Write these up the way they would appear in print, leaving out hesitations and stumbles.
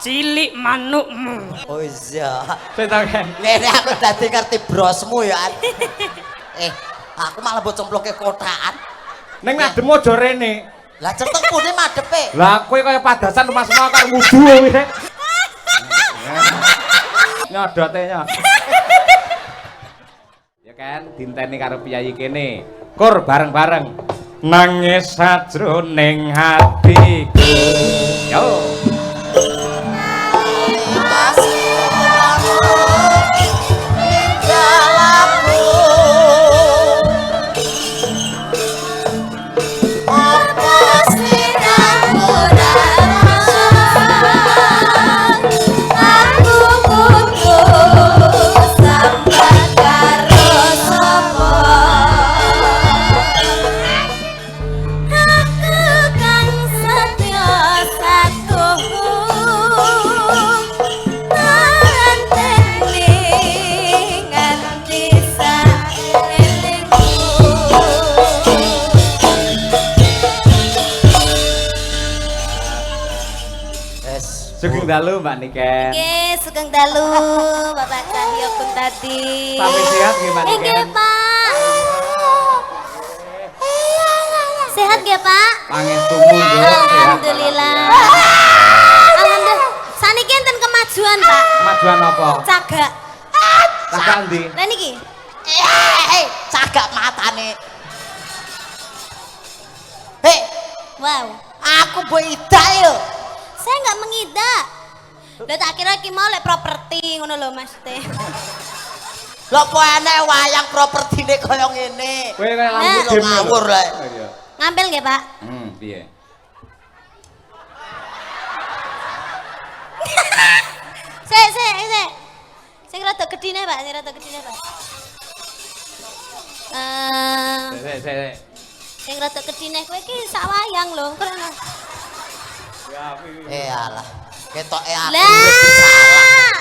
Cilik manukmu. Oh iya. Petaken. Ngene aku dadi ngerti brosmu ya. Aku malah mbok cemploke kotaan. Ning ngadem aja rene. Lah ceteng pundi madepe? Lah kowe kaya padasan rumah semua karo wudu kowe. Nyodote nya. Ya kan dinteni karo piyayi kene. Kur bareng-bareng. Nangis sajroning hatiku. Yo. Sugeng dalu Mbak Niken. Nggih, sugeng dalu Bapak Cahyo pun tadi. Sampai sehat nggih Mbak Niken? Nggih, Pak. Sehat nggih, Pak? Pangestumu nggih. Alhamdulillah. Alhamdulillah. Saniki enten kemajuan, Pak. Kemajuan apa? Cagak. Cagak ndi? Lah niki. Cagak matane. Hei, Wow. aku mbok idak yo. Saya nggak mengidak. Lah tak kira iki mau lek properti ngono lho Mas Teh. Lho kok enek wayang propertine kaya ngene. Kowe kaya lampu Nah. dim Ngawur, Lek. Iya. Ngambil nggih, Pak? Piye? Sik. Sing rada gedine, Pak. Sing rada gedine, Pak. Sik. Sing rada gedine kowe iki sak wayang lho. Krono. Ya, piye? Alah, ketoke aku Lah. lebih salah.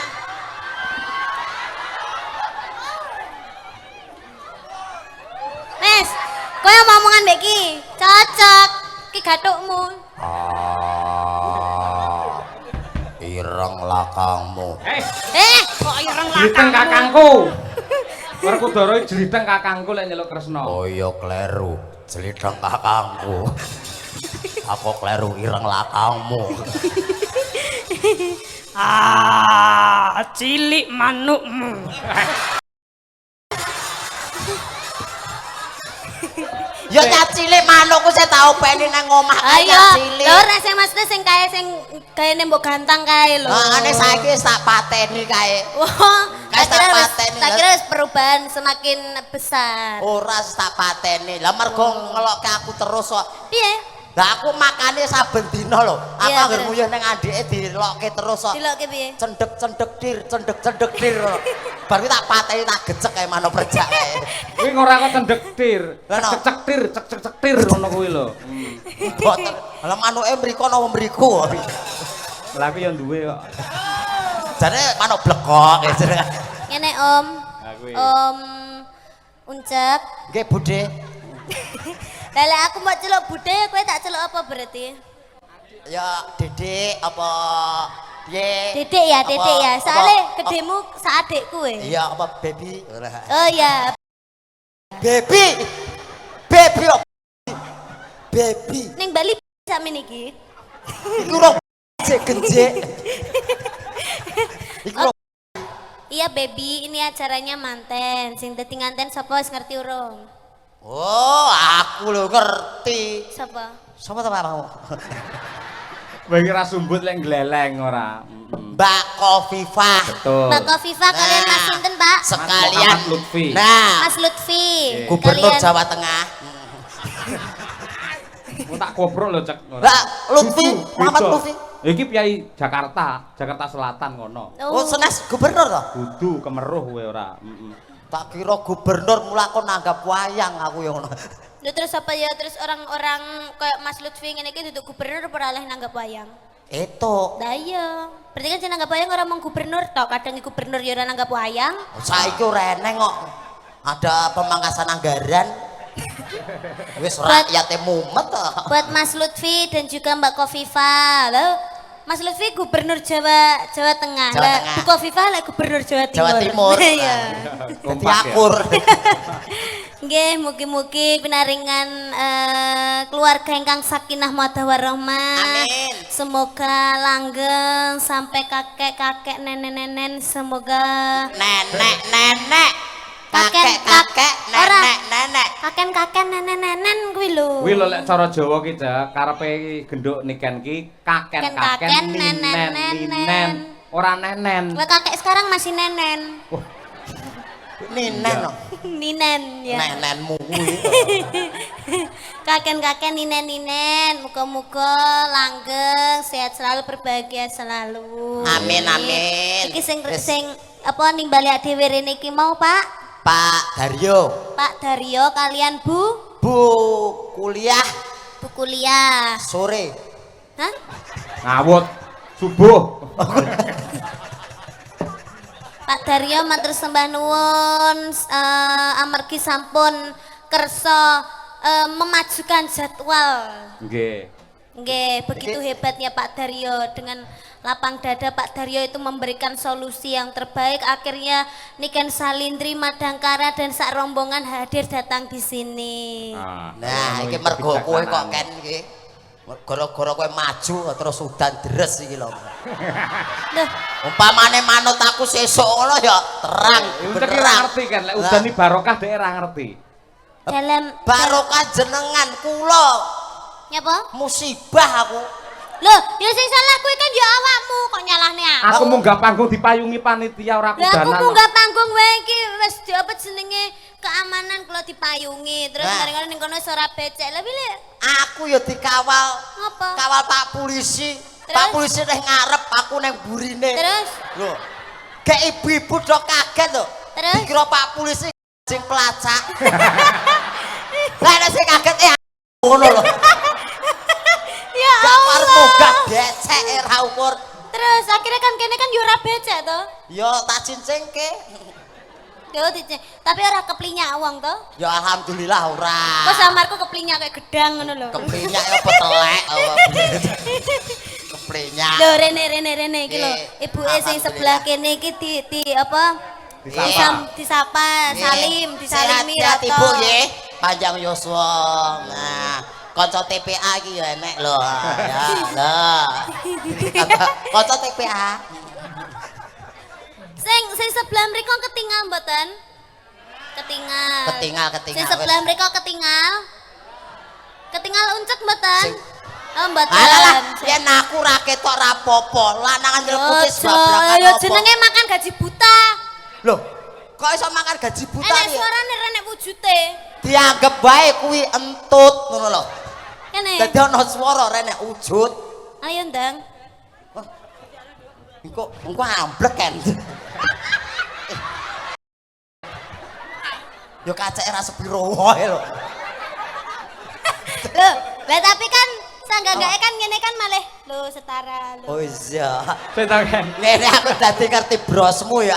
Mes, kowe omongan mbek iki cocok. Ki gathukmu. Ireng lakangmu. Kok ireng Jliteng lakangmu? kakangku. Werkudara jliteng kakangku lek nyeluk Kresna. Kaya kleru, jelidang kakangku. Aku kleru ireng lakangmu. Cilik manukmu. Ya cilik manukku saya tau peni nang omah Ayo, kaya cilik. lho rek sing maksudnya sing kaya sing gayane mbok gantang kae lho. Ane saiki wis tak pateni kae. Wah, Wis tak pateni. tak kira wis perubahan semakin besar. Ora wis tak pateni. Lah mergo ngelokke aku terus kok. Piye? Lah aku makane saben dina lho. Aku Iya, anggere bener. nguyuh ning andike dilokke terus kok. Dilokke piye? Cendek-cendek dir. Bar kuwi tak pateni tak gecek kae manuk perjak kae. Kuwi ora kok cendek tir. Lah, Cek tir ngono kuwi lho. Boten. Lah manuke mriko napa mriku. Lah aku ya duwe kok. Jane manuk blekok ya jenenge. Ngene Om. Lah kuwi. Om Uncek. Nggih, Budhe. Lah lek aku mau celuk bude, kowe tak celuk apa berarti? Ya Dedek apa piye? Dedek ya, Apa- Dedek ya. apa- Soale gedemu sak adik kowe. Iya, apa baby? Oh iya. Baby. Baby. Apa? Baby. Ning Bali sami niki. Iku ro genjek. Iku ro Iya baby, ini acaranya manten. Sing dadi nganten sapa wis ngerti urung? Oh, aku lho ngerti. Sapa? Sapa ta mau? Kowe kira sumbut lek gleleng ora. Mbak Kofifah. Betul. Mbak Kofifa kalian Mas sinten, Pak? Sekalian Muhammad Lutfi. Nah, Mas Lutfi. Gubernur Kalian- Jawa Tengah. Mau tak kobrol lho cek. Lah, Lutfi, Beda. Muhammad Lutfi. Iki Piai Jakarta Selatan kono. Oh, senes gubernur toh? Kudu kemeruh kowe ora. Tak kira gubernur mula aku nanggap wayang aku yang ngono. Lho, terus apa ya? Terus orang-orang kayak Mas Lutfi ngene iki duduk gubernur ora oleh nanggap wayang. Itu Lah iya. Berarti kan sing nanggap wayang ora mung gubernur tok, kadang gubernur ya ora nanggap wayang. saiki ora eneng kok. Ada pemangkasan anggaran. Wis rakyate mumet to. Buat Mas Lutfi dan juga Mbak Kofifa. Loh, Mas Lutfi gubernur Jawa Tengah. Jawa Lah, Tengah. Bu Kofifa lah gubernur Jawa Timur. Jawa Timur. Iya. Dadi Kompak ya. akur. Nggih, mugi-mugi pinaringan keluarga ingkang sakinah mawaddah warahmah. Amin. Semoga langgeng sampai kakek-kakek nenek-nenek, semoga Nenek. Kakek, Kakek, ora. nenek. kakek-kakek nenek-nenek kuwi lho. Kuwi lho lek cara Jawa ki ja, karepe genduk niken ki kaken-kaken Kaken, ninen nenen. ninen. Ora nenen. Lah kakek sekarang masih nenen. Ninen no. Ninen ya. Nenenmu kuwi. Kakek-kakek ninen-ninen, muga-muga langgeng, sehat selalu, berbahagia selalu. Amin, amin. Iki sing Wis. sing apa nimbali dhewe rene iki mau, Pak? Pak Daryo, Pak Daryo kalian Bu kuliah kuliah. sore. Hah? Ngawut subuh. Pak Daryo matur sembah nuwun amargi sampun kersa memajukan jadwal. Nggih. Nggih, begitu hebatnya Pak Daryo. Dengan lapang dada Pak Daryo itu memberikan solusi yang terbaik. Akhirnya Niken Salindri, Madangkara dan sak rombongan hadir datang di sini. Nah, iki mergo kowe kok Ken iki. Gara-gara kowe maju terus udan deres iki lho. Loh, Umpamane manut aku sesuk ngono ya terang Udah kira benderang. ngerti kan, lek udan iki barokah dhek ora ngerti. dalam Barokah jenengan kula nyapa? musibah aku. Loh, ya sing salah kuwi kan ya awakmu kok nyalahne aku. Aku munggah panggung dipayungi panitia ora Lah aku kudanan. munggah panggung wae iki wis apa jenenge keamanan kalau dipayungi terus Nah. kadang-kadang ning kono wis ora becek. Lah pilih Aku ya dikawal. Ngapa? Kawal Pak Polisi. Terus? Pak Polisi neh ngarep aku neng burine. terus Lho. Kayak ibu-ibu do kaget lho. Terus? Dikira Pak Polisi sing pelacak. Lah nek sing kaget ngono lho. ya Gak par Allah. munggah becek ra ukur. Terus akhirnya kan kene kan yo ora becek to. Ya tak cincingke. Yo tapi ora keplinyak wong to. Ya alhamdulillah ora. Kok samarku keplinyak kayak gedang ngono lho. Keplinyak ya petelek. Keplinyak. Lho rene iki lho. Nggih, Ibuke sing sebelah kene iki di apa? Disapa, salim, disalimi Sehat-sehat rato. Ibu nggih. Panjang yuswa. Nah, kanca TPA iki ya enek lho. Ya, lho. Kanca TPA. Sing sebelah mriko ketinggal mboten? Ketinggal. Ketinggal. Sing sebelah mriko ketinggal. Ketinggal uncek mboten? Sing- Oh mboten. Alah, yen aku ra ketok ra apa-apa. Lanangan nyelekuti sebab Yo berangkat apa. jenenge makan gaji buta. Loh, kok iso makan gaji buta Enek nih? suarane renek wujute. Dianggap bae kuwi entut ngono lho. Kene. Dadi ana swara renek wujud. Ayo ndang. Engko amblek kan. Yo kaceke ra sepiro wae lho. Loh, lah tapi kan sanggagake kan ngene kan malih lho setara lho. Oh iya. Setaken. Ngene aku dadi ngerti brosmu ya.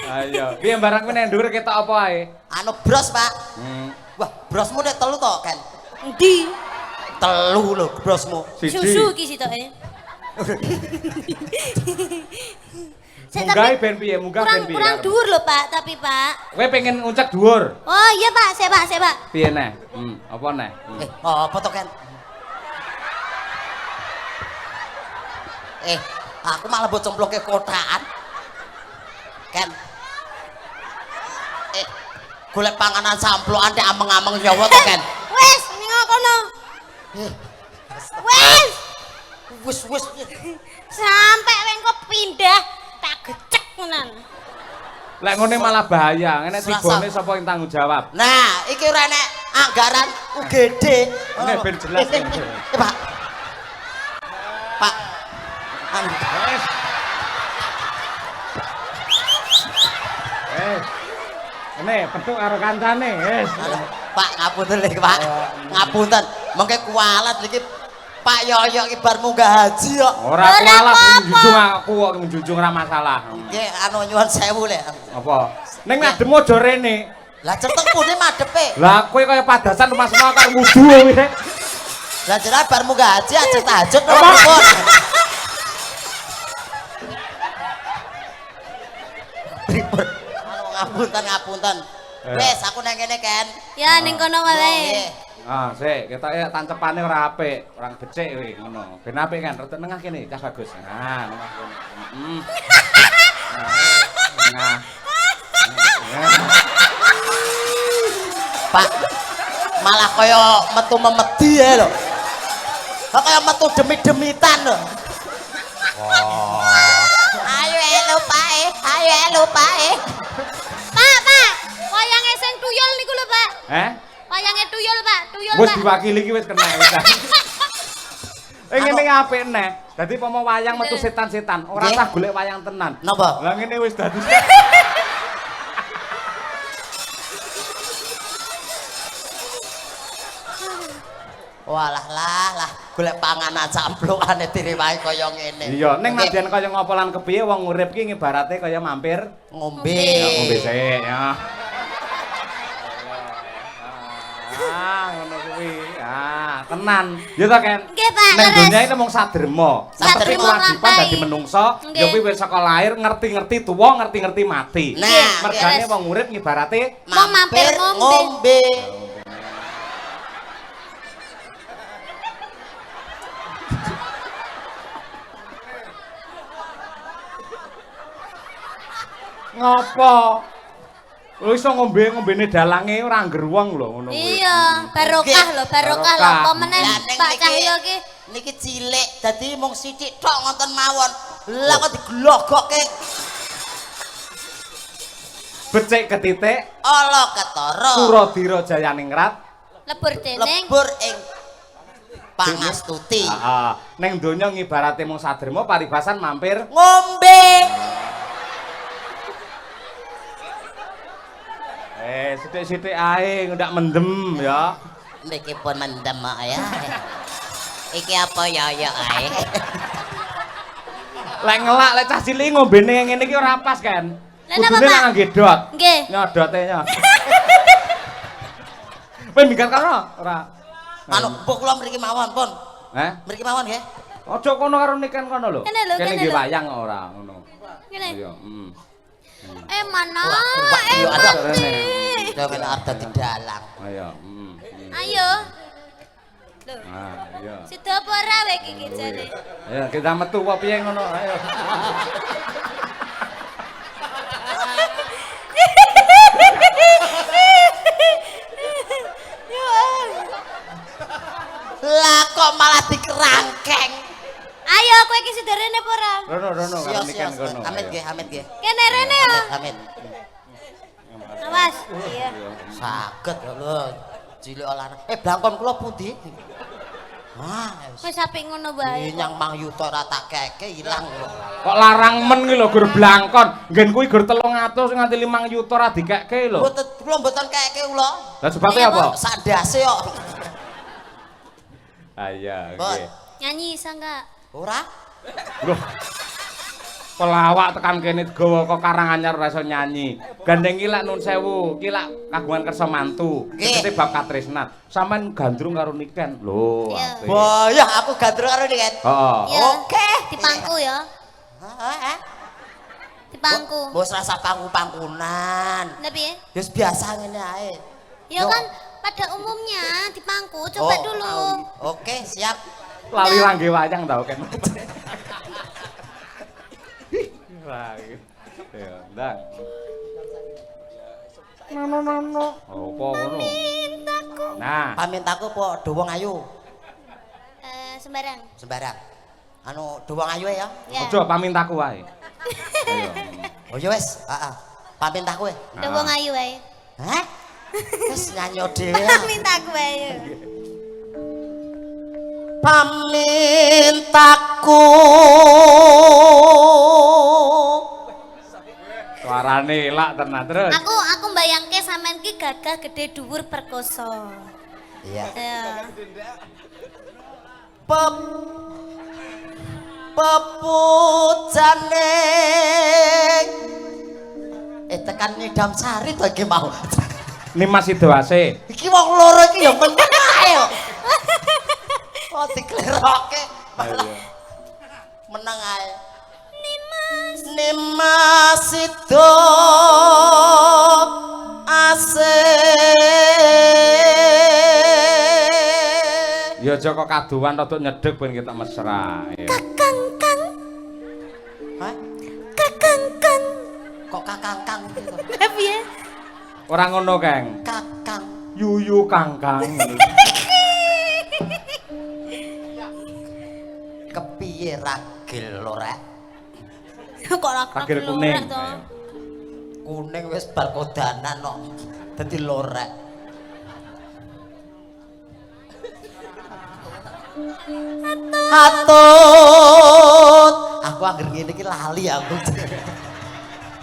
Ayo, piye barang kuwi nek ndur ketok apa ae? Anu bros, Pak. Hmm. Wah, brosmu nek telu to, Kan? Endi? Telu lho brosmu. Susu iki sitoke. Munggah ben piye? Munggah ben piye? Kurang dhuwur lho Pak, tapi Pak. Kowe pengen uncek dhuwur. Oh iya Pak, saya Pak. Piye neh? Apa neh? Apa to, Kan? Aku malah mbok cemploke kotaan. Kan? Golek panganan samplokan nek ameng-ameng nyawa to, Kan? Wes, ning kono. Wes, Wis. sampai wengko pindah tak gecek menan. Lek ngene malah bahaya. Ngene Selasa. tibone sapa yang tanggung jawab? Nah, iki ora nek anggaran UGD. Nek ben jelas. Pak. Pak. Wes. Ini petuk karo kancane, wes. Pak ngapunten lho Pak. Ngapunten. Mengke kualat iki Pak Yoyo iki bar munggah haji kok. Ora kualat njunjung aku kok njunjung ora masalah. Nggih anu nyuwun sewu lho. Apa? Ning ngadem aja rene. Lah ceteng pundi madepe? Lah kowe kaya padasan rumah semua karo wudu kowe. Lah jenengan bar munggah haji aja tahajud napa pripun? Pripun? Ngapunten. Wes aku nang kene Ken. Ya ning kono wae. Ah, sik, ketoke tancepane ora apik, orang becik kowe ngono. Ben apik kan, rada nengah kene, Cah Bagus. Nah, nengah kene. Nah. Pak, malah kaya metu memedi ya lho. Kok kaya metu demi-demitan lho. Ayo elu Pak. Pak, wayange sing tuyul niku lho, Pak. Wayange tuyul, Pak. Wis diwakili iki wis kena wis. Ngene apik neh. Dadi pomo wayang metu setan-setan, ora usah golek wayang tenan. Napa? Lah ngene wis dadi. Walah lah, golek panganan camplukane diriwahi kaya ngene. Iya, ning nadyan kaya ngapa lan kepiye wong urip ki ngibarate kaya mampir Ngombe. Ya ngombe sik ya. Ngono kuwi. Tenan. Ya ta, Ken? Nggih, Pak. Ning donya iki mung sadrema. Tapi Sadrema kewajiban nglampahi. dadi menungsa, ya kuwi wis saka lahir ngerti-ngerti tuwa, ngerti-ngerti mati. Nah, mergane wong urip ngibarate Wong mampir ngombe. ngopo? Lho iso ngombene dalange ora angger wong lho ngono kuwi. Iya, barokah lho, barokah lho. Apa meneh Pak Cahyo ki? Niki cilik, dadi mung sithik tok ngoten mawon. Lah kok diglogokke. Becik ketitik, Ala ketara. Suradira Jayaningrat, Lebur dening Lebur ing pangastuti. Heeh. Ning donya ngibarate mung sadrema paribasan mampir Ngombe. sithik-sithik ae ndak mendem ya. Niki pun mendem ya. Iki apa ya ae. Lek ngelak lek cah cilik ngombene ngene iki ora pas kan. Lah napa, Kudune Pak? nang ngangge dot. Nggih. Nyodote nyot. Kowe minggat karo ora? Anu, mbok kula mriki mawon pun. Mriki mawon nggih. Aja kono karo niken kono lho. Kene lho, Kene kene nggih lho. wayang ora ngono. Ngene. Iya, Mana? Iya ada. Rene. Jangan ada di dalam. Ayo, Ayo. Lho, iya. sida apa ora wae iki jane? Ayo kita metu apa piye ngono, ayo. Lah kok malah dikerangkeng. Ayo kowe iki sida rene apa ora? Rono karo niken kono. Amit nggih. Kene rene ya. Amit. Awas. Iya. Saged lho. Cilik olahraga. Blangkon kula pundi? Wis apik ngono wae. Nyang Mang Yuto ora tak keke ilang lho. Kok larang men ki lho gur blangkon. Nggen kuwi gur 300 nganti 5 juta ora dikekke lho. Mboten kula mboten keke kula. Lah sebate apa? Sak ndase kok. Iya, nggih. Nyanyi iso enggak? Ora? Loh. Pelawak tekan kene gawa kok Karanganyar ora iso nyanyi. Gandeng ki lak nun sewu, ki lak kagungan kersa mantu. Tegese bab katresnan. Sampeyan gandrung karo niken. Lho, Iya. apik. Boyah aku gandrung karo niken. Heeh. Iya. Oke. Dipangku ya. Heeh. Dipangku. Bos rasa pangku-pangkunan. Lah piye? Wis biasa ngene ae. Ya kan pada umumnya dipangku, coba dulu. Oke, siap. Lali langge wayang tau kan. Ya, ndang. Nono. Apa ngono? Nah, Pamintaku po Dowong Ayu. Sembarang. Sembarang. Anu Dowong Ayu ya. Ya. aja pamintaku wae. Ayo. Oh ya wis, heeh. Pamintaku e. Dawang ayu wae. Hah? Wis nyanyi dhewe. Mintaku wae. Pamintaku Suarane elak tenan terus. Aku mbayangke sampean ki gagah gede dhuwur perkoso. Iya. Ya. Pepujane tekan Nidam Sari to iki mau. Nimas Sidoase. Iki wong loro iki ya meneng ae. Oh dikleroke. Meneng ae. Nimas Sidoase. Ya aja kok kaduan rada nyedhek ben kita mesra. Kakang kang. Hah? Kakang kang. Kok kakang gitu? Piye? Ora ngono, Kang. Kakang. Yuyu Kangkang. Kepiye ragil lho rek? Kok Ragil kuning. Kuning wis bar kodanan kok. Dadi lorek. Hatut. Aku anggere ngene iki lali aku.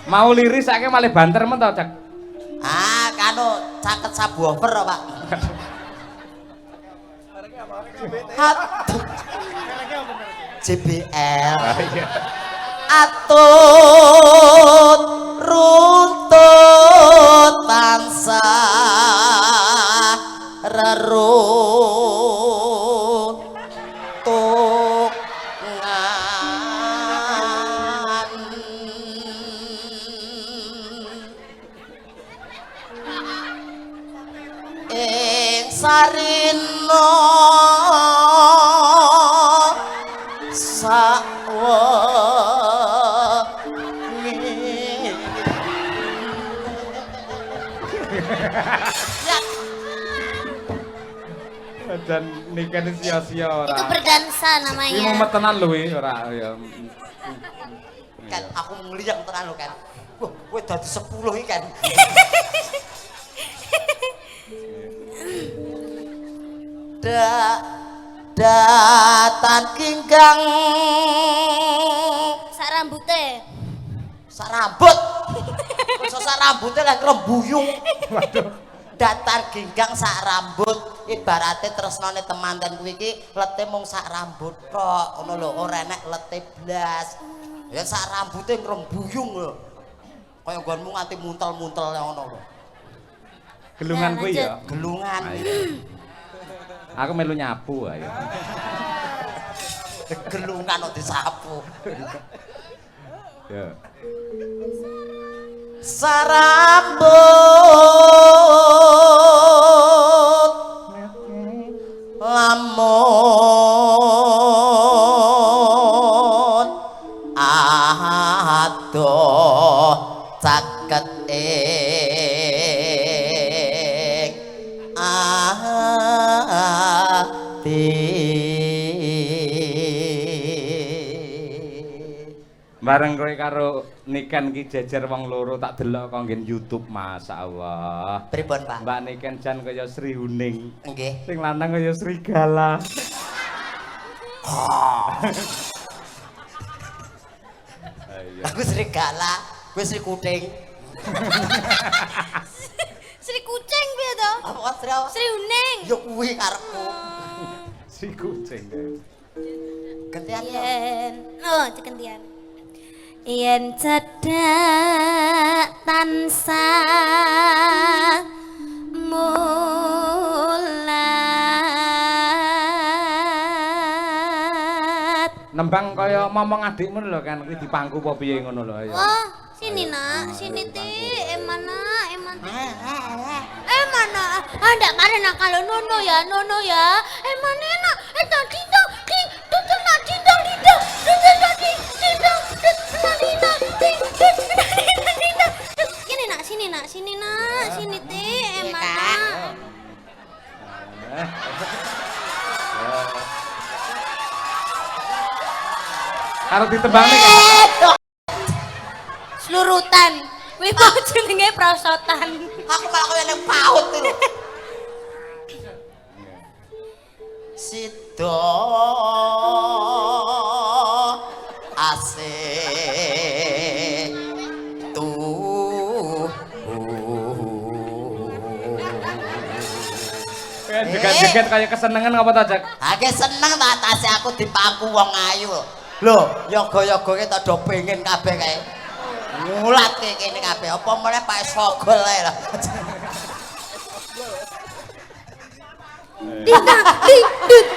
Mau liris saiki malah banter men to, Cak. Ah, kanu caket subwoofer Pak. Hatut. JBL. Atut runtut tansah reruntuk ngan ing sarina Dan nikah sia-sia ora. Itu berdansa Iki namanya. mumet tenan lho ora ya. Kan aku ngliang tenan lho kan. Wah, kowe dadi 10 iki kan. Datan kinggang Sak rambute. sak rambut. Masa sak rambute lah rembuyung. Waduh. Datar ginggang sak rambut ibaratnya tresnane temanten kuwi iki lete mung sak rambut tok ngono lho ora enek lete blas ya sak rambute ngrembuyung lho kaya nggonmu nganti muntel-muntel ngono lho Gelungan kuwi ya. gelungan Aku melu nyapu ayo. gelungan kok disapu Ya. sarambut lamun adoh caket ing Bareng kowe karo Niken ki jejer wong loro tak delok kok nggen YouTube masyaallah. pripun Pak Mbak Niken jan kaya Sri Huning. nggih Sing lanang kaya serigala. Ayo. aku serigala kowe Sri Kuting Sri kucing piye to? apa Sri apa? Sri Uning. ya kuwi karepku Si kucing. gantian yo Yen, oh cekentian. Yen cedak tansah mulat. Nembang kaya momong adikmu lho kan kuwi dipangku apa piye ngono lho ayo. Oh, sini nak, sini ti. Mana? Mana? Ah, ndak karen nak kalau nono ya. Mana nak? Tadi tuh, tuh nak dindong. Sini nak, sini ti. Mana? Karo ditembang nih. Slurutan. Wih, kok jenenge prosotan. aku malah kaya nang paut lho Sido asik Jegat-jegat kaya kesenengan apa ta, Jak? Ake seneng ta atase aku dipangku wong ayu. Lho, yoga-yogane tak do pengen kabeh kae. Ngulat kene kabeh. Apa meneh Pak Sogol ae lho. Dindang ding dut.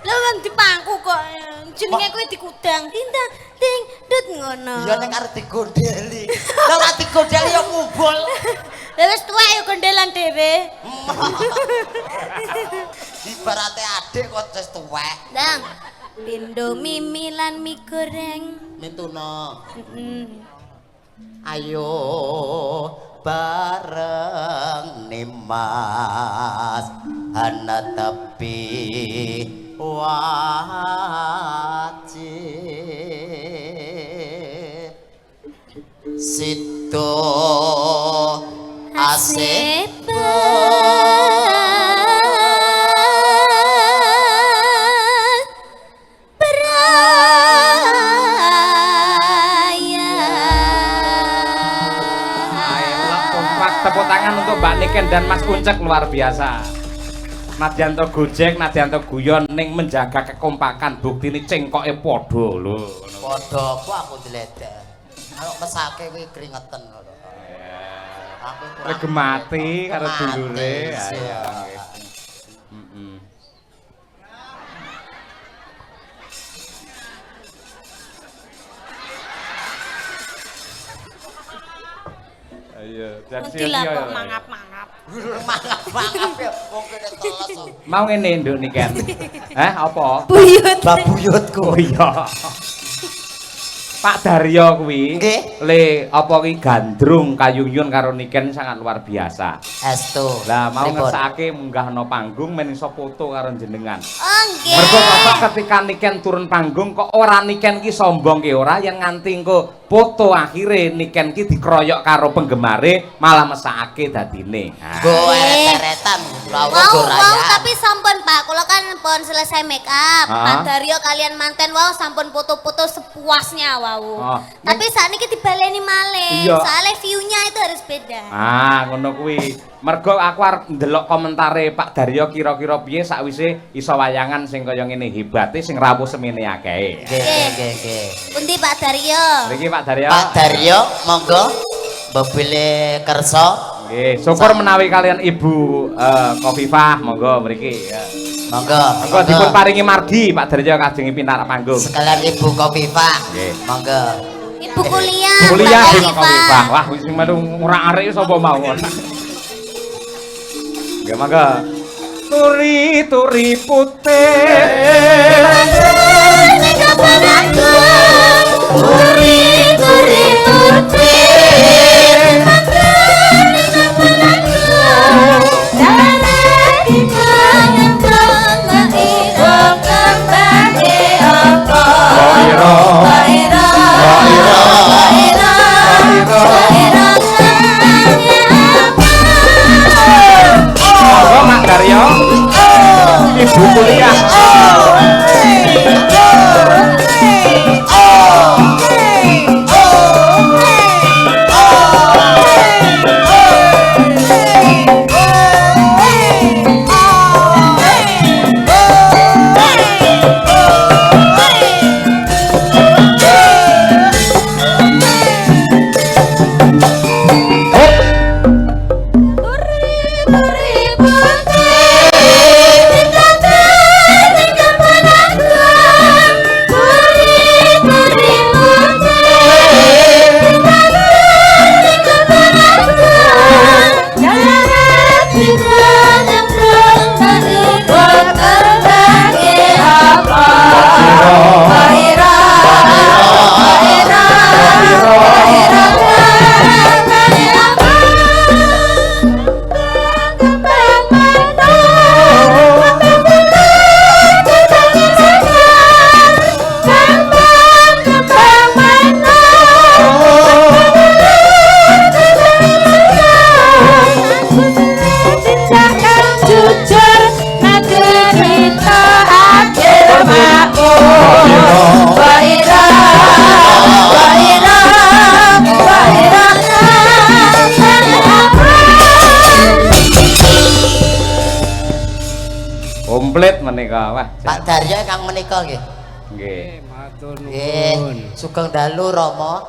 Lah wong dipangku kok jenenge kuwi dikudang. Dindang ding dut ngono. Ya nek arep digondeli. Lah ora digondeli ya ngumbul. Lah wis tuwek ya gondelan dhewe. Ibarate adik kok wis tuwek. Dang. Pindo mimi lan mie goreng. Mintuna. Ayo bareng Nimas ana tepi wajib situ asep tepuk tangan untuk Mbak Niken dan Mas Kuncek luar biasa. Nadyanto gojek, Nadyanto guyon ning menjaga kekompakan, buktine cengkoke padha lho. Padha kok aku diledek. Kalau mesake kuwi keringetan lho. Aku Regemati karo dulure. Ayo. Iya, dan Dilakukan mangap-mangap. mangap ya wong kene teles. Mau ngene nduk Niken. Apa? Buyut. Babuyutku. Oh iya. Pak Daryo kuwi le apa ki gandrung kayuyun karo Niken sangat luar biasa. Estu. Lah mau ngersake munggah no panggung men iso foto karo jenengan. Oh nggih. Mergo ketika Niken turun panggung kok ora Niken ki sombong ki ora yang nganti engko foto akhire Niken ki dikeroyok karo penggemare malah mesake dadine. Go eret-eretan Wow, tapi sampun Pak, kula kan pun selesai make up. Pak Daryo kalian manten wow sampun foto-foto sepuasnya wow. Tapi saat ini dibaleni malih. Soalnya view-nya itu harus beda. Ngono kuwi. Mergo aku arep ndelok komentare Pak Daryo kira-kira piye sakwise iso wayangan sing kaya ngene hebate sing rawuh semene akeh. Nggih. Pundi Pak Daryo? Mriki Pak Daryo. Pak Daryo monggo mbebile kersa. Nggih, syukur menawi kalian Ibu Kofifah monggo mriki. Monggo. Monggo dipun paringi margi Pak Daryo kajengi pinar panggung. Sekalian Ibu Kofifah. Nggih. Monggo. Ibu kuliah. Kuliah Ibu Kofifah. Wah, wis melu ora arek sapa mawon. Nggih, monggo. Turi-turi putih. Turi-turi putih. Mak Daryo, Ibu kuliah. Komplit menika. Wah. Pak Daryo kang menika nggih. Nggih. Matur Nggih. nuwun. Sugeng dalu Rama.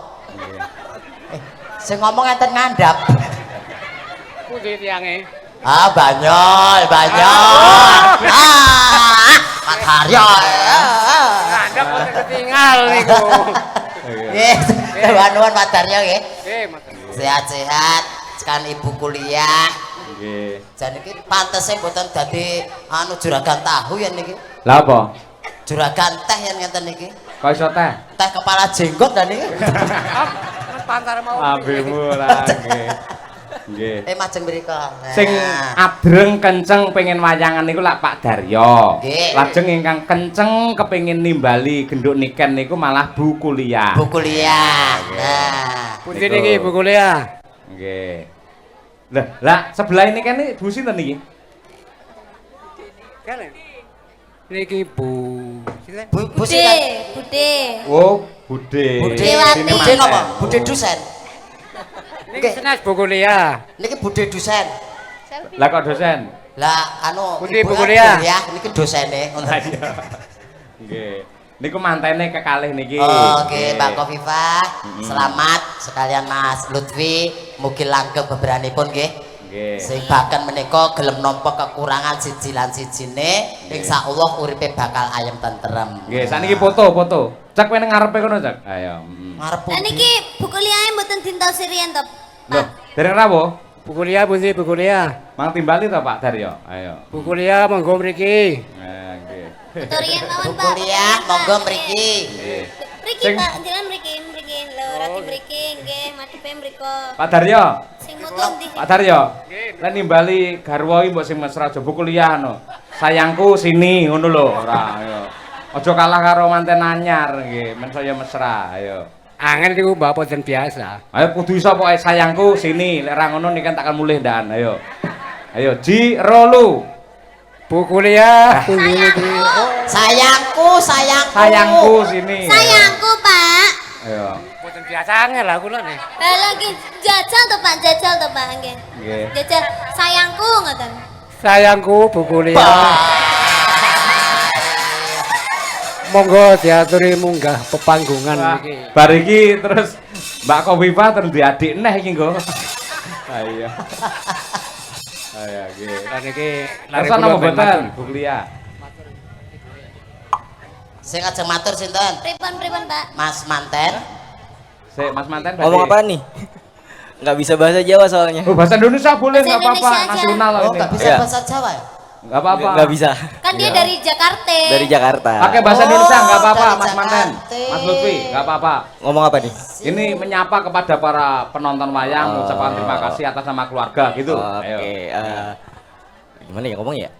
Sing ngomong enten ngandhap. Pundi tiange? Ah, Banyol. Pak Haryo. Anda boten ketinggal niku. Nggih, nuwun Pak Daryo nggih. Nggih, matur. Sehat-sehat, sekan ibu kuliah. Nggih. Jan iki pantese mboten dadi juragan tahu ya niki. Lah apa? Juragan teh yen ngeten niki. Kok iso teh? Teh kepala jenggot dan niki. Pantar mau. Abimu lah nggih. Nggih. Majeng mriko. Sing adreng kenceng pengen wayangan niku lak Pak Daryo. Nggih. Lajeng ingkang kenceng kepengin nimbali genduk niken niku malah Bu Kuliah. Bu kuliah. Nah, Pundi niki Bu kuliah? Nggih. Lah sebelah ini kan Bu sinten niki? Kene. Niki Bu. Sinten? Bu Bude, sinten? Bude. Oh, Bude. Budewati. Sini Bude manten. napa? Bude dosen. Niki senes Bu kuliah. Niki bude dosen. Lah kok dosen? Lah Pundi, ibu Bu kuliah? niki dosene ngono. Lah iya. Nggih. Niku mantene kekalih niki. Oke, Mbak Kofifah, selamat sekalian Mas Lutfi, mugi langgeng beberanipun nggih. Nggih. Sing bahkan menika gelem nampa kekurangan siji lan sijine, insyaallah uripe bakal ayem tentrem. Nggih, saniki foto. Cak kowe nang ngarepe kono, Cak. Ayo. Ngarep Lah niki Bu kuliahe mboten dintos riyen to, Loh, Pak. dereng rawuh. Bu kuliah pundi Bu kuliah? Mang timbali to Pak Daryo. Ayo. Bu kuliah monggo mriki. Nggih. Betul riyen mawon, Bu Pak. kuliah monggo mriki. Nggih. Mriki, Sing- Pak, jenengan mriki. Lho, rati mriki nggih, madhepe mriko. Pak Daryo. Sing mutun ndi? Pak Daryo. Lah nimbali garwa iki mbok sing mesra aja Bu Kuliah no. Sayangku sini ngono lho, ora ayo. Aja kalah karo manten anyar nggih, men saya mesra, ayo. Angel niku mbak boten biasa. Ayo kudu iso pokoke sayangku sini, lek ra ngono nikan takkan mulih ndan, ayo. Ayo Ji Rolu. Bu kuliah pundi niki? Sayangku. Sayangku sini. Sayangku, Pak. Ayo. Boten biasa angel lah kula nih. Lah lagi jajal to, Pak, jajal to, Pak, nggih. Nggih. Jajal sayangku ngoten. Sayangku Bu kuliah. Monggo diaturi munggah pepanggungan Wah, niki. bar iki terus Mbak Kofifah terus di adik neh iki nggo. Ayo. Ayo nggih. Lah niki Terus ana apa mboten Bu Kuliah? Sing ajeng matur sinten? Pripun, Pak? Mas Manten. Sik Mas Manten Ngomong apa nih? Nggak bisa bahasa Jawa soalnya. Oh, bahasa Indonesia boleh Bahasa enggak apa-apa, Indonesia aja. nasional Oh, ini. enggak bisa Iya. bahasa Jawa ya? Enggak apa-apa. Nggak bisa. Kan dia Iya. dari Jakarta. Dari Jakarta. Pakai bahasa Oh, Indonesia enggak apa-apa, dari Mas Manten. Jakarta. Mas Lutfi, enggak apa-apa. Ngomong apa nih? Ini menyapa kepada para penonton wayang, Oh. mengucapkan terima kasih atas nama keluarga gitu. Oke. Ayo. Gimana ya ngomong ya?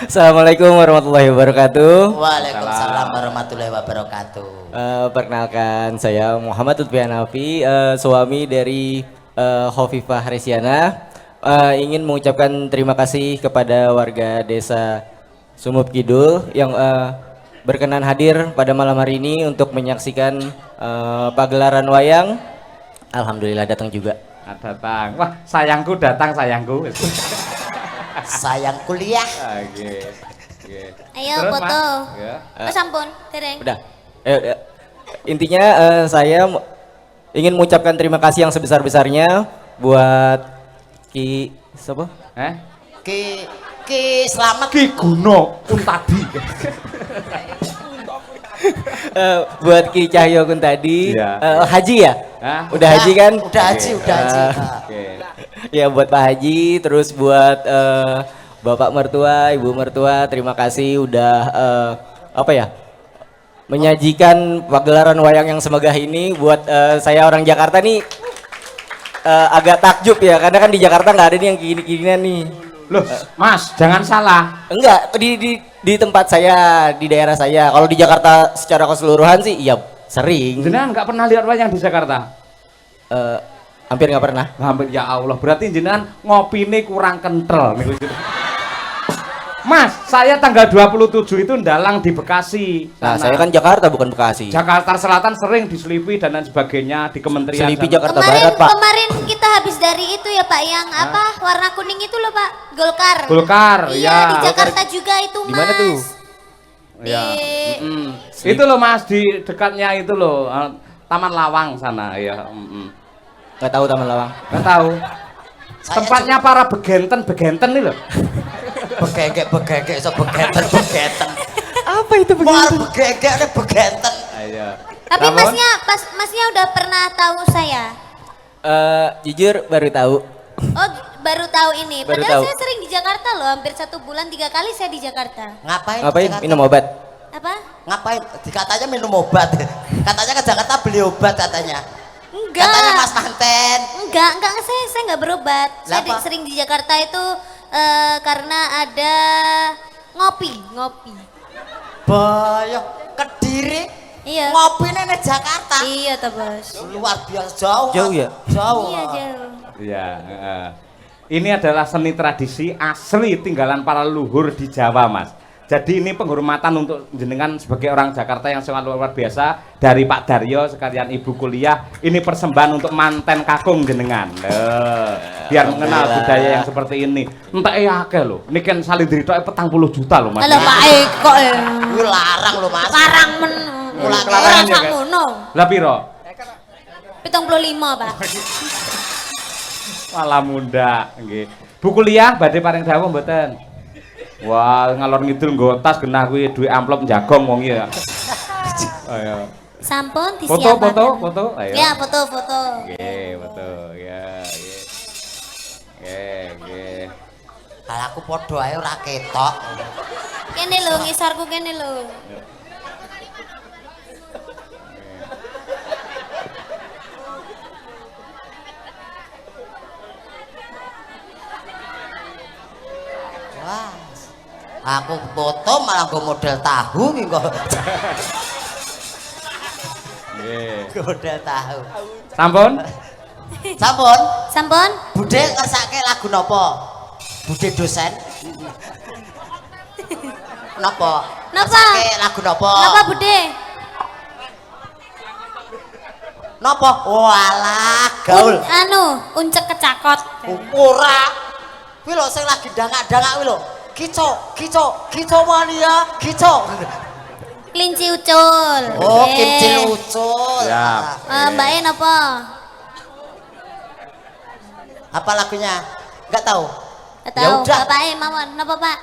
Assalamualaikum warahmatullahi wabarakatuh. Waalaikumsalam warahmatullahi wabarakatuh. Perkenalkan saya Muhammad Lutfi Hanafi, suami dari Khofifah Resiana. Ingin mengucapkan terima kasih kepada warga desa Sumup Kidul yang berkenan hadir pada malam hari ini untuk menyaksikan pagelaran wayang. Alhamdulillah datang juga. Datang. Wah, sayangku datang sayangku. Sayang kuliah. Oke. Oke. Ayo Terus, foto. Mas? Ya. Oh, sampun, dereng. Udah. Intinya saya ingin mengucapkan terima kasih yang sebesar-besarnya buat siapa? Ki selamat. Ki Guno Kuntadi. Buat Ki Cahyo Kuntadi. Iya. Haji ya? Hah? Udah haji kan? Udah haji, udah haji. Oke. Ya buat Pak Haji, terus buat Bapak mertua, Ibu mertua, terima kasih udah menyajikan pagelaran wayang yang semegah ini. Buat saya orang Jakarta nih agak takjub ya, karena kan di Jakarta nggak ada nih yang gini-ginian nih. Loh, Mas, jangan salah. Enggak, di tempat saya, di daerah saya. Kalau di Jakarta secara keseluruhan sih iya sering. Jenengan nggak pernah lihat wayang di Jakarta? Hampir nggak pernah. Hampir, ya Allah, berarti jenengan ngopine kurang kental niku. Mas, saya tanggal 27 itu ndalang di Bekasi. Nah, sana. saya kan Jakarta bukan Bekasi. Jakarta Selatan sering diselipi dan lain sebagainya di kementerian. Selipi sana. Jakarta Barat, Pak. Kemarin kita habis dari itu ya, Pak, yang apa? Warna kuning itu loh, Pak. Golkar. Golkar, Iya, ya. di Jakarta juga itu, Mas. Di mana tuh? Ya. Di- Mm-mm. Itu loh Mas, di dekatnya itu loh Taman Lawang sana ya. Nggak tahu Taman Lawang. Nggak tahu. Saya Tempatnya para begenten nih loh. Begegek iso begenten. Apa itu Mar begegek nek begenten. Ayo. Tapi Namun, masnya udah pernah tahu saya? Jujur baru tahu. Oh, baru tahu ini. Baru Padahal tahu. saya sering di Jakarta loh, hampir 1 bulan 3 kali saya di Jakarta. Ngapain? Ngapain? Jakarta? Minum obat. Apa? Ngapain? Dikatanya minum obat. Katanya ke Jakarta beli obat katanya. Enggak. Katanya Mas Manten. Enggak, saya enggak berobat. Saya Lah, apa? sering di Jakarta itu karena ada ngopi. Bayo Kediri. Iya. Ngopine nek Jakarta. Iya, toh, Bos. Luar biasa jauh. Jauh ya? Jauh. Iya, jauh. iya. Ini adalah seni tradisi asli tinggalan para leluhur di Jawa, Mas. Jadi ini penghormatan untuk jenengan sebagai orang Jakarta yang sangat luar biasa dari Pak Daryo sekalian Ibu kuliah. Ini persembahan untuk manten kakung jenengan. Biar mengenal budaya yang seperti ini. Entah akeh lho. Ini kan Salindri tok 40 juta lho, Mas. Halo Pak Eko. Kuwi larang lho Mas. Larang men. Ulang Kelarangan Ora ya, Kak? sakmono. Lah piro? 75, Pak. Malah munda, nggih. Bu kuliah badhe paring dawuh mboten? Wah, ngalor ngidul nggo tas genah kuwi dhuwit amplop jagong wong ya. Ayo. Sampun Foto, disiapkan. foto, ayo. Ya, foto. Nggih, foto. Ya, nggih. Lah aku padha ae ora ketok. Kene lho, ngisarku kene lho. Wah. Aku foto malah nggo model tahu iki kok. Nggih. Model tahu. Sampun? Sampun. Sampun? Bude ngersake lagu napa? Bude dosen. Napa? Napa? Ngersake lagu napa? Napa, Bude? Napa? Walah, gaul. Uncek kecakot. Ora. Kuwi lho sing lagi dangak-dangak kuwi lho. Kico mania, kico. Kelinci ucul. Oh, Nggih. kimchi lucul. Siap. Mbak E napa? Apa lagunya? Enggak tahu. Nggak Ya tahu. udah. Bapak E mawon. Napa, Pak?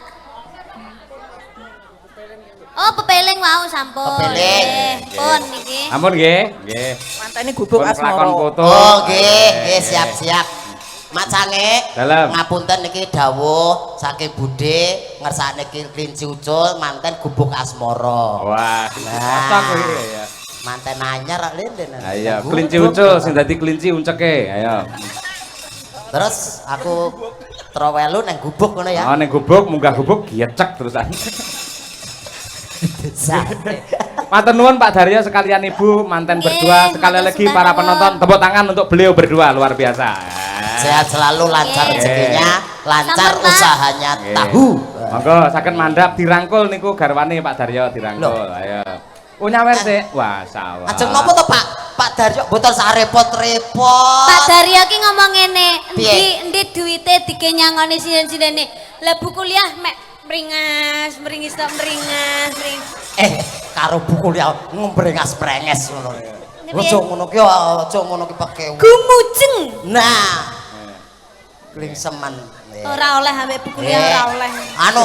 Oh, pepeleng wau sampun. Pepeleng. Nggih, pun niki. Ampun nggih. Nggih. Mantene gubuk Pun pelakon asmara. foto. Oh, nggih, siap-siap. Macange, Dalem. ngapunten niki dawuh saking Bude ngersakne kelinci ucul manten gubuk asmara. Wah, cocok kuwi ya. Manten anyar kok linden. Ayo, kelinci ucul sing dadi kelinci unceke. Ayo. Terus aku trowelu nang gubuk ngono ya. Oh, ning gubuk munggah gubuk giecek terusan. Matur nuwun Pak Daryo sekalian Ibu manten Nggih, berdua sekali matur lagi sembah para nuwun. penonton tepuk tangan untuk beliau berdua luar biasa. Sehat selalu, lancar Nggih. rezekinya, lancar Sampun, Pak. usahanya Nggih. tahu. Monggo saged mandhap dirangkul niku garwane Pak Daryo dirangkul. Ayo. Nyawer sik. Wah, sawah. Ajeng nopo to Pak? Pak Daryo mboten sak repot-repot. Pak Daryo ki ngomong ngene, Piye? endi duwite dikenyangone sinen-sinene. Lah bu kuliah mek meringis tok meringis. Karo buku liya ngembrengas-brenges ngono. Ini Ojo piye? ngono ki, aja ngono ki pakai. Gumujeng. Nah. Klingseman. Ora oleh ambek bu kuliah ora oleh. Anu,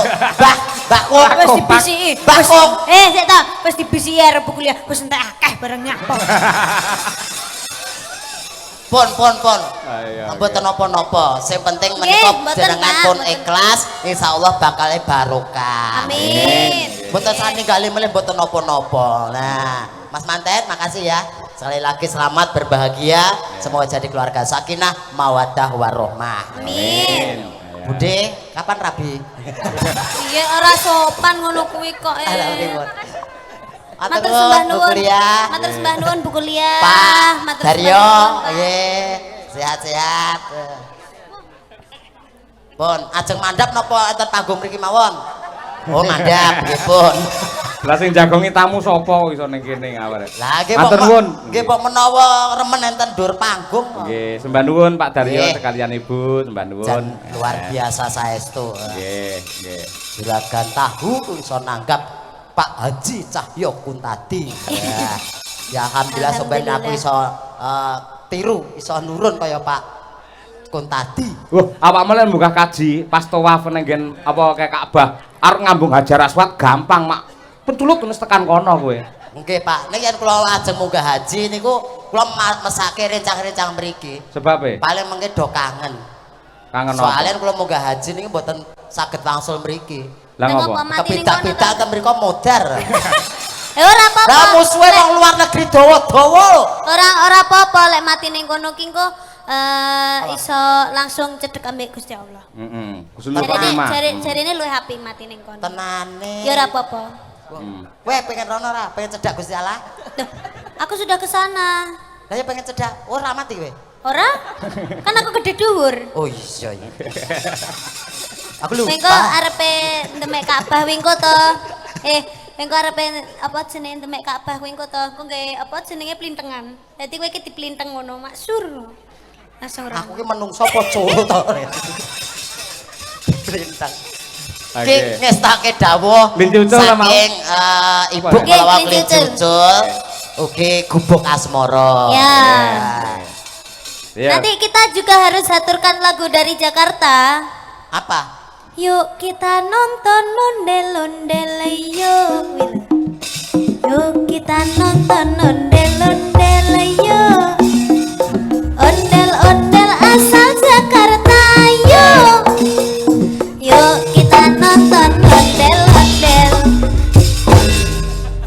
Mbah Kok. Wis dibisiki. Mbah Kok. Sik ta, wis dibisiki arep bu kuliah. Wis entek akeh barangnya apa. Pon. Ayo. Mboten napa-napa. Sing penting Nggih, menika mboten, jenengan Pak, pun mboten. ikhlas, insyaallah bakal barokah. Amin. Mboten saningali melih mboten napa-napa. Nah, Mas Manten makasih ya. Sekali lagi selamat berbahagia. Semoga jadi keluarga sakinah, mawaddah warahmah. Amin. Bude, kapan rabi? Iya ora sopan ngono kuwi kok. Alhamdulillah. Matur sembah Bu nuwun. kuliah. Matur sembah nuwun bu kuliah. Pak Matur Daryo, sembah nuwun, Pak. nggih, sehat-sehat. Pun, ajeng mandap napa enten panggung mriki mawon? Oh, mandap, nggih pun. Lah sing jagongi tamu sapa iso ning kene ngawur. Lah nggih Matur nuwun. nggih pok menawa remen enten dur panggung. Nggih, sembah nuwun Pak Daryo Nggih. sekalian Ibu, sembah nuwun. Jan luar biasa saestu. Nggih, nggih. Juragan tahu ku iso nanggap Pak Haji Cahyo Kuntadi. Ya alhamdulillah sampeyan aku iso tiru iso nurun kaya Pak Kun tadi. Wah, awakmu lek munggah kaji pas tawaf ning nggen apa kayak Ka'bah, arep ngambung Hajar Aswad gampang, Mak. Penculut terus tekan kono kowe. Nggih, Pak. Nek yen kula ajeng munggah haji niku kula mesake rencang-rencang mriki. Sebab e? Paling mengke do kangen. Kangen apa? Soalnya kula munggah haji niki mboten saged wangsul mriki. Lah Nang ngopo? apa mati ning kono Kepidak-pidak to? ten mriko modar. Ora apa-apa. Lah musuhe wong luar negeri dawa-dawa. Ora apa-apa lek mati ning kono ki engko iso langsung cedhek ambek Gusti Allah. Heeh. Gusti Allah terima. Jarine luwih apik mati ning kono. Tenane. Ya ora apa-apa. Kowe pengen rono ora? Pengen cedak Gusti Allah? Duh, aku sudah ke sana. Lah ya pengen cedak. Ora mati kowe. Ora? Kan aku gede dhuwur. Oh iya iya. Aku lupa. Wengko arepe ndemek Ka'bah wengko to. Wengko arepe apa jenenge ndemek Ka'bah wengko to. Engko nggae apa jenenge plintengan. Dadi kowe iki diplinteng ngono, maksur. Langsung ora. Aku ki menungso apa coro to. Blintang. Ki Oke. ngestake dawuh Lincucul lah, Mau. saking Ibu Oke, Kelawa Lincucul. Lincucul. Oke, gubuk asmara. Ya. Iya. Nanti kita juga harus aturkan lagu dari Jakarta. Apa? Yuk kita nonton ondel-ondel yuk. Yuk kita nonton ondel-ondel yuk. Ondel-ondel asal Jakarta yuk. Yuk kita nonton ondel-ondel.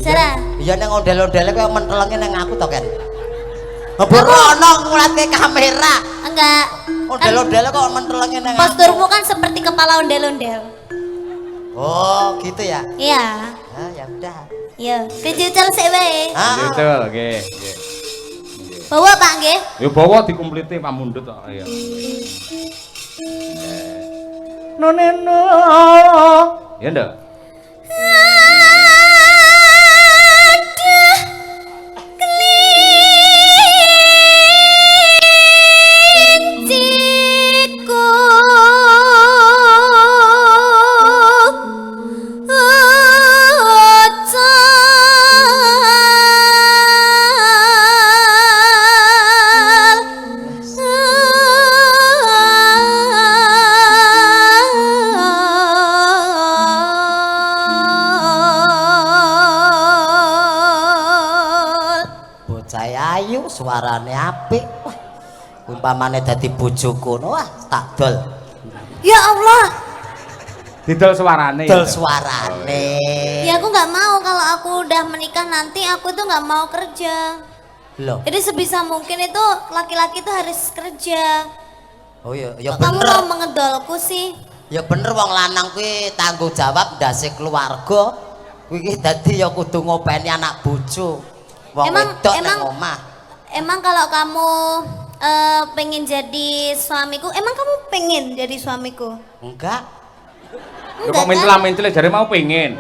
Sarah. Iya nang ondel-ondele koyo mentelenge nang aku to, Ken. Ngebrono ngulatke kamera. Enggak. Ondel-ondele kok mentelenge nang aku. Posturmu kan seperti kepala ondel-ondel. Oh, gitu ya. Iya. Ah, ya udah. Iya, kejucal sik wae. Ah, Betul, oke. Nggih. Bawa Pak nggih. Ya bawa dikumpliti pamundhut kok. Iya. Noneno. Ya ndak? bocah ayu, suarane apik. Wah, umpamane dadi bojoku, wah tak dol. Ya Allah. Didol suarane. Dol ya, Dok? suarane. Ya aku nggak mau kalau aku udah menikah nanti aku tuh nggak mau kerja. Loh. Jadi sebisa mungkin itu laki-laki tuh harus kerja. Oh iya, ya Kok kamu bener. mau mengedolku sih? Ya bener wong lanang kuwi tanggung jawab ndase keluarga. Kuwi iki dadi ya kudu ngopeni anak bojo. Wong wedok nang omah. Emang kalau kamu pengen jadi suamiku, emang kamu pengen jadi suamiku? Enggak. Ya kok mencelah-mencelah jare mau pengen.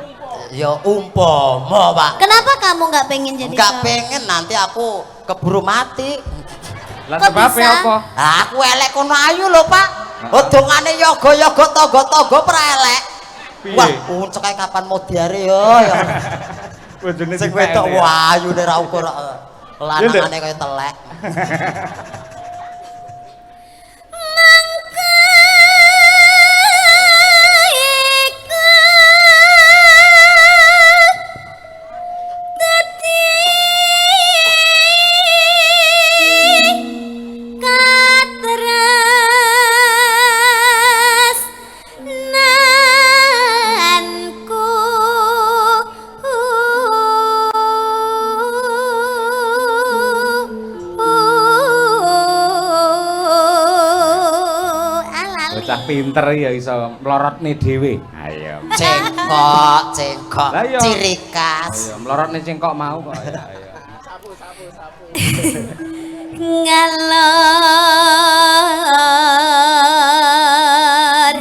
Ya umpama, Pak. Kenapa kamu nggak pengen jadi Enggak suami? pengen nanti aku keburu mati. Lah Kok sebabnya bisa? apa? Aku elek kono ayu lho, Pak. Odongane yoga-yoga togo-togo pra elek. Piye? Wah, uncek ae kapan mau diare yo ya. Bojone Sing dipek wedok ya. wayu nek ra ukur lanangane kaya telek. Bocah pinter ya iso mlorotne dhewe. Ayo. Cengkok, cengkok, Lah iya. ciri khas. Ayo mlorotne cengkok mau kok. Ayo. Ngalor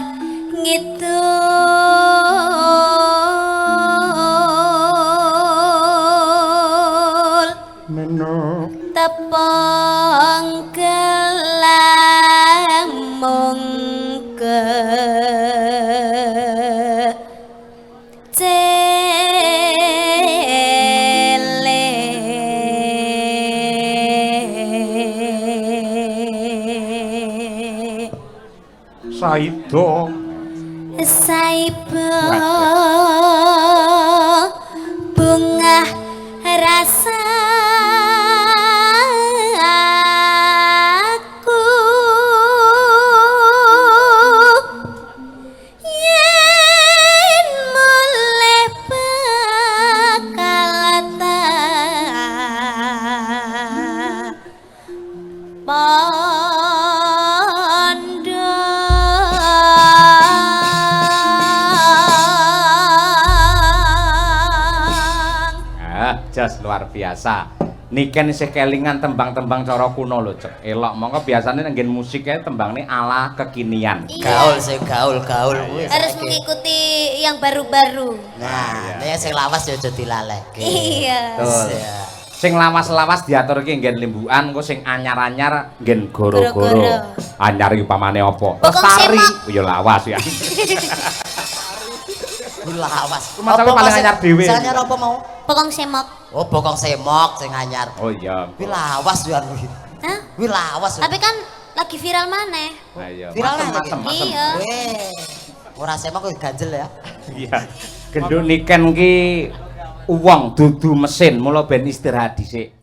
ngidul Meno. tepung gelang mung ke Saido. Saibo bunga rasa aku yen mulai bakalata Jas luar biasa. Niken isih kelingan tembang-tembang cara kuno lho, Cek. Elok mongko biasane nggen musiknya tembang ini ala kekinian. Gaul sing gaul kuwi. Harus mengikuti yang baru-baru. Nah, nek sing lawas ya aja dilaleke. Iya. Betul. Ya. Sing lawas-lawas diaturke nggen limbukan, engko sing anyar-anyar nggen Goro-goro. goro-goro. Anyar iki upamane apa? Pokok Lestari. semok. Ya lawas ya. Kuwi lawas. Masalah paling anyar dhewe. Sing anyar apa mau? Pokong semok. Oh, bokong semok sing anyar. Oh iya. Kuwi lawas yo kuwi. Hah? Kuwi lawas. Tapi kan lagi viral maneh. Ayo. Viral Masem, masem. Iya. Weh. Ora semok kuwi ganjel ya. Iya. Genduk Niken ki uang dudu mesin, mula ben istirahat dhisik.